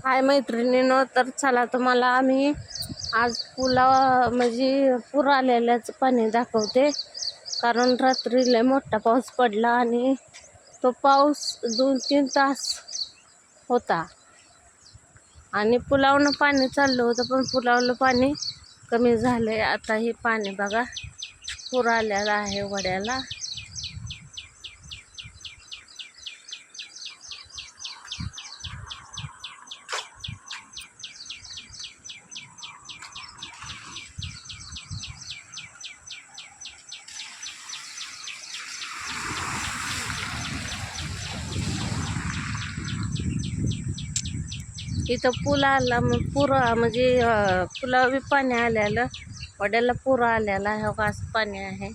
हाय मैत्रिणीनं, तर चला तुम्हाला आम्ही आज म्हणजे पूर आलेल्याचं पाणी दाखवते. कारण रात्री लय मोठा पाऊस पडला आणि तो पाऊस 2-3 तास होता आणि पुलावनं पाणी चाललं होतं, पण पुलावलं पाणी कमी झालंय. आता हे पाणी बघा पूर आलेला आहे वड्याला. इथं पूल आला, मग म्हणजे पुलावर बी पाणी आलेलं, वड्याला पूर आलेला आहे. हो असं पाणी आहे.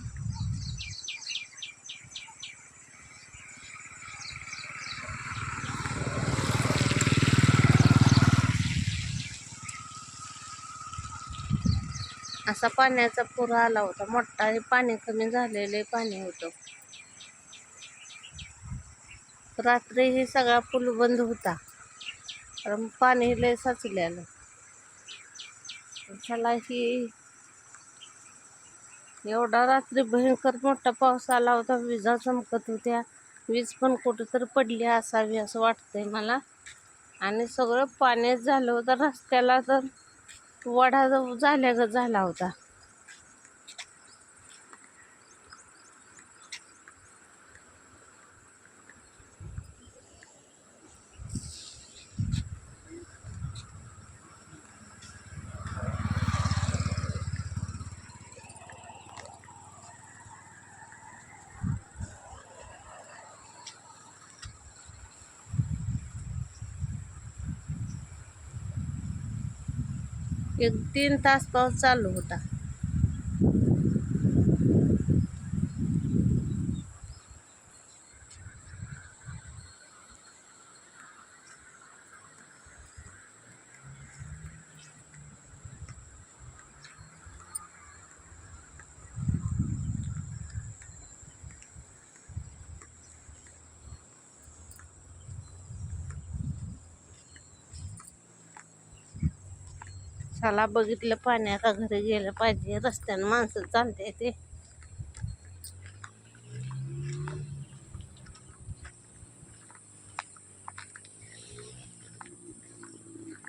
असा पाण्याचा पूर आला होता मोठा. हे पाणी कमी झालेले पाणी होतं. रात्री हे सगळा पूल बंद होता, कारण पाणी लय साचलेलं. चला, ही एवढा रात्री भयंकर मोठा पाऊस आला होता, विजा चमकत होत्या. वीज पण कुठंतरी पडली असावी असं वाटतंय मला. आणि सगळं पाण्यात झालं होतं रस्त्याला, तर वडा झाल्यागत झाला होता. एक 3 तास पाऊस चालू होता. चला, बघितलं पाणी, आता घरी गेलं पाहिजे. रस्त्यानं माणसं चालते ते